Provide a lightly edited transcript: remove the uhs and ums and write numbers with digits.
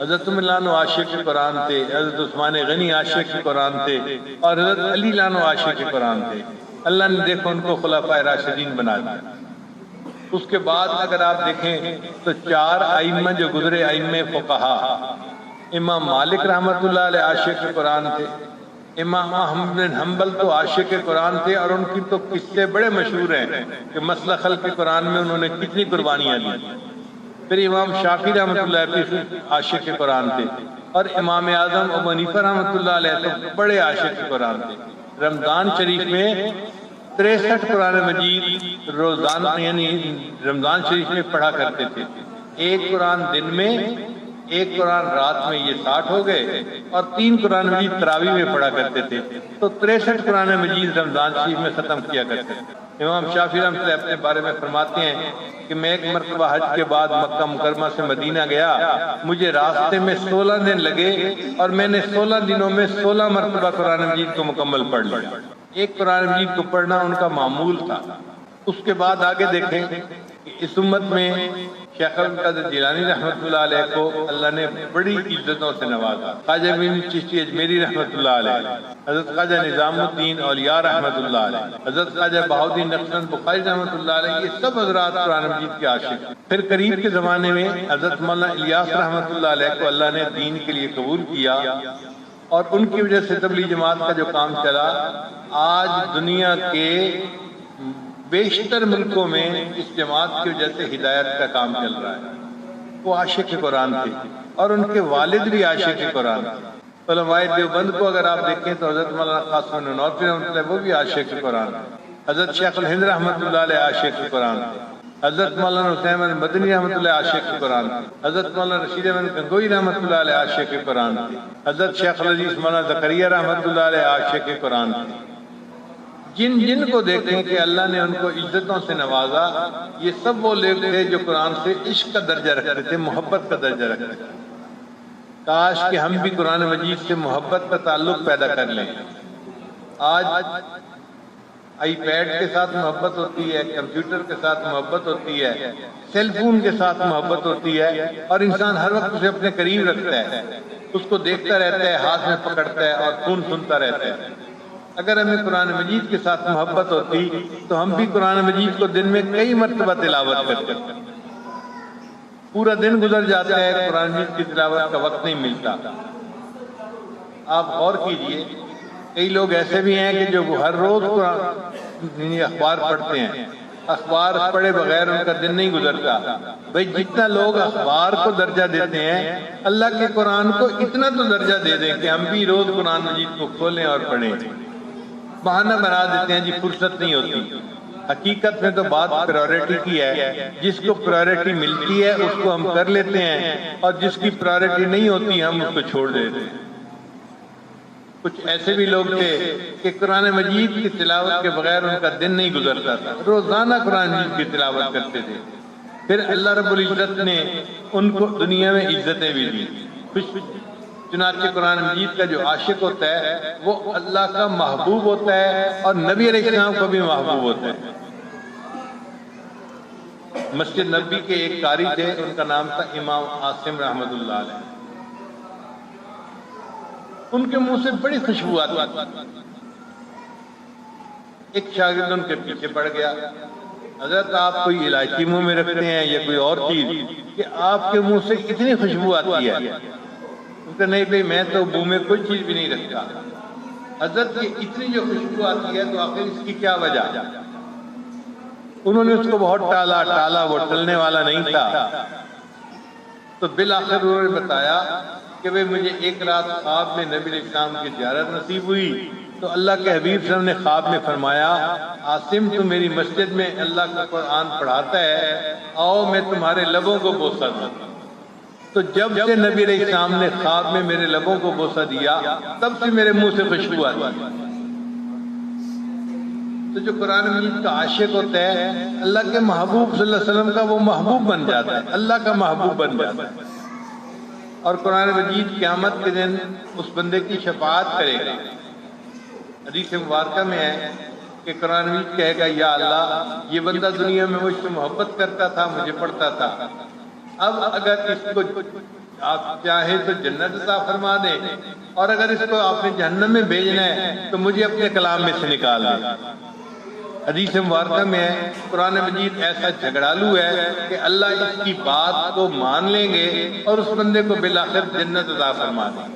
حضرت عمر لانو عاشق قرآن تھے، حضرت عثمان غنی عاشق قرآن تھے، اور حضرت علی لانو عاشق قرآن تھے۔ اللہ نے دیکھو ان کو خلفائے راشدین بنا دیا۔ اس کے بعد اگر آپ دیکھیں تو 4 ائمہ جو گزرے، ائمہ فقہا، امام مالک رحمۃ اللہ علیہ عاشق قرآن تھے، امام احمد بن حنبل تو عاشق قرآن تھے، اور ان کی تو قصے بڑے مشہور ہیں کہ مسئلہ خلق قرآن میں انہوں نے کتنی قربانیاں دی۔ پھر امام شافعی رحمۃ اللہ علیہ عاشق قرآن تھے، اور امام اعظم ابو حنیفہ رحمۃ اللہ علیہ تو بڑے عاشق قرآن تھے۔ رمضان شریف میں 63 قرآن مجید روزانہ یعنی رمضان شریف میں پڑھا کرتے تھے۔ 1 قرآن دن میں، 1 قرآن رات میں، یہ 60 ہو گئے، اور 3 قرآن مجید تراویح میں پڑھا کرتے تھے۔ تو 63 قرآن مجید رمضان شریف میں ختم کیا کرتے تھے۔ امام شافعی رحمۃ اللہ اپنے بارے میں فرماتے ہیں کہ میں ایک مرتبہ حج کے بعد مکہ مکرمہ سے مدینہ گیا، مجھے راستے میں 16 دن لگے، اور میں نے 16 دنوں میں 16 مرتبہ قرآن مجید کو مکمل پڑھ لیا۔ 1 قرآن مجید کو پڑھنا ان کا معمول تھا۔ اس کے بعد آگے دیکھیں کہ اس امت میں شیخ القادر جیلانی رحمۃ اللہ علیہ کو اللہ نے بڑی عزتوں سے نوازا، خواجہ معین چشتی اجمیری رحمۃ اللہ علیہ، حضرت خواجہ نظام الدین اولیاء رحمۃ اللہ علیہ، حضرت خواجہ بہاؤالدین نقشبند بخاری رحمۃ اللہ علیہ، یہ سب حضرات قرآن مجید کے عاشق۔ پھر قریب کے زمانے میں حضرت مولانا الیاس رحمۃ اللہ علیہ کو اللہ نے دین کے لیے قبول کیا، اور ان کی وجہ سے تبلیغ جماعت کا جو کام چلا، آج دنیا کے بیشتر ملکوں میں اس جماعت کی وجہ سے ہدایت کا کام چل رہا ہے۔ وہ عاشق قرآن تھے، اور ان کے والد بھی عاشق قرآن تھے۔ علماء دیوبند کو اگر آپ دیکھیں تو حضرت مولانا قاسم نانوتوی رحمۃ اللہ وہ بھی عاشق قرآن تھے، حضرت شیخ الہند رحمۃ اللہ علیہ عاشق قرآن تھے، حضرت مولانا حسین احمد مدنی رحمۃ اللہ عاشق قرآن تھے، حضرت مولانا رشید احمد گنگوئی رحمۃ اللہ علیہ عاشق قرآن تھے، حضرت شیخ العزیز مولانا زکریا رحمۃ اللہ علیہ عاشق قرآن تھے۔ جن جن کو دیکھیں کہ اللہ نے ان کو عزتوں سے نوازا، یہ سب وہ لوگ تھے جو قرآن سے عشق کا درجہ رکھتے تھے، محبت کا درجہ رکھتے تھے۔ کاش کہ ہم بھی قرآن مجید سے محبت کا تعلق پیدا کر لیں۔ آج آئی پیڈ کے ساتھ محبت ہوتی ہے، کمپیوٹر کے ساتھ محبت ہوتی ہے، سیل فون کے ساتھ محبت ہوتی ہے، اور انسان ہر وقت اسے اپنے قریب رکھتا ہے، اس کو دیکھتا رہتا ہے، ہاتھ میں پکڑتا ہے، اور خون سنتا رہتا ہے۔ اگر ہمیں قرآن مجید کے ساتھ محبت ہوتی تو ہم بھی قرآن مجید کو دن میں کئی مرتبہ تلاوت کرتے۔ پورا دن گزر جاتا ہے، قرآن مجید کی تلاوت کا وقت نہیں ملتا۔ آپ غور کیجئے، کئی لوگ ایسے بھی ہیں کہ جو ہر روز اخبار پڑھتے ہیں، اخبار پڑھے بغیر ان کا دن نہیں گزرتا۔ بھئی جتنا لوگ اخبار کو درجہ دیتے ہیں، اللہ کے قرآن کو اتنا تو درجہ دے دیں کہ ہم بھی روز قرآن مجید کو کھولیں اور پڑھیں۔ بہانہ بنا دیتے ہیں جی فرصت نہیں ہوتی۔ حقیقت میں تو بات پرائورٹی کی ہے، جس کو پرائورٹی ملتی ہے اس کو ہم کر لیتے ہیں، اور جس کی پرائورٹی نہیں ہوتی ہم اس کو چھوڑ دیتے ہیں۔ کچھ ایسے بھی لوگ تھے کہ قرآن مجید کی تلاوت کے بغیر ان کا دن نہیں گزرتا تھا، روزانہ قرآن مجید کی تلاوت کرتے تھے۔ پھر اللہ رب العزت نے ان کو دنیا میں عزتیں بھی دی۔ چنانچہ قرآن مجید کا جو عاشق ہوتا ہے وہ اللہ کا محبوب ہوتا ہے، اور نبی علیہ السلام کو بھی محبوب ہوتا ہے۔ مسجد نبی کے ایک قاری تھے، ان کا نام تھا امام عاصم رحمۃ اللہ علیہ۔ ان کے منہ سے بڑی خوشبو آتی۔ ایک شاگرد ان کے پیچھے پڑ گیا، حضرت آپ کوئی الائچی منہ میں رکھتے ہیں یا کوئی اور چیز کہ آپ کے منہ سے اتنی خوشبو آتی ہے؟ کہ نہیں بھئی میں تو منہ میں کوئی چیز بھی نہیں رکھتا۔ حضرت کی اتنی جو خوشبو آتی ہے تو آخر اس کی کیا وجہ؟ انہوں نے اس کو بہت ٹالا، وہ ٹلنے والا نہیں تھا۔ تو بالآخر انہوں نے بتایا کہ بھئی مجھے ایک رات خواب میں نبی علیہ السلام کی زیارت نصیب ہوئی، تو اللہ کے حبیب صلی اللہ علیہ وسلم نے خواب میں فرمایا، عاصم تو میری مسجد میں اللہ کا قرآن پڑھاتا ہے، آؤ میں تمہارے لبوں کو بوسہ دوں۔ تو جب سے نبی علیہ السلام نے خواب میں میرے لبوں کو بوسہ دیا، تب سے میرے منہ سے خوشبو آتی ہے۔ تو جو قرآن مجید کا عاشق ہوتا ہے، اللہ کے محبوب صلی اللہ علیہ وسلم کا وہ محبوب بن جاتا ہے، اللہ کا محبوب بن جاتا ہے، اور قرآن مجید قیامت کے دن اس بندے کی شفاعت کرے گا۔ حدیث مبارکہ میں ہے کہ قرآن مجید کہے گا، یا اللہ یہ بندہ دنیا میں مجھ سے محبت کرتا تھا، مجھے پڑھتا تھا، اب اگر اس کو آپ چاہیں تو جنت عطا فرما دیں، اور اگر اس کو آپ نے جہنم میں بھیجنا ہے تو مجھے اپنے کلام میں سے نکال دیں۔ حدیث مبارکہ میں ہے قرآن مجید ایسا جھگڑالو ہے کہ اللہ اس کی بات کو مان لیں گے اور اس بندے کو بالآخر جنت عطا فرما دیں۔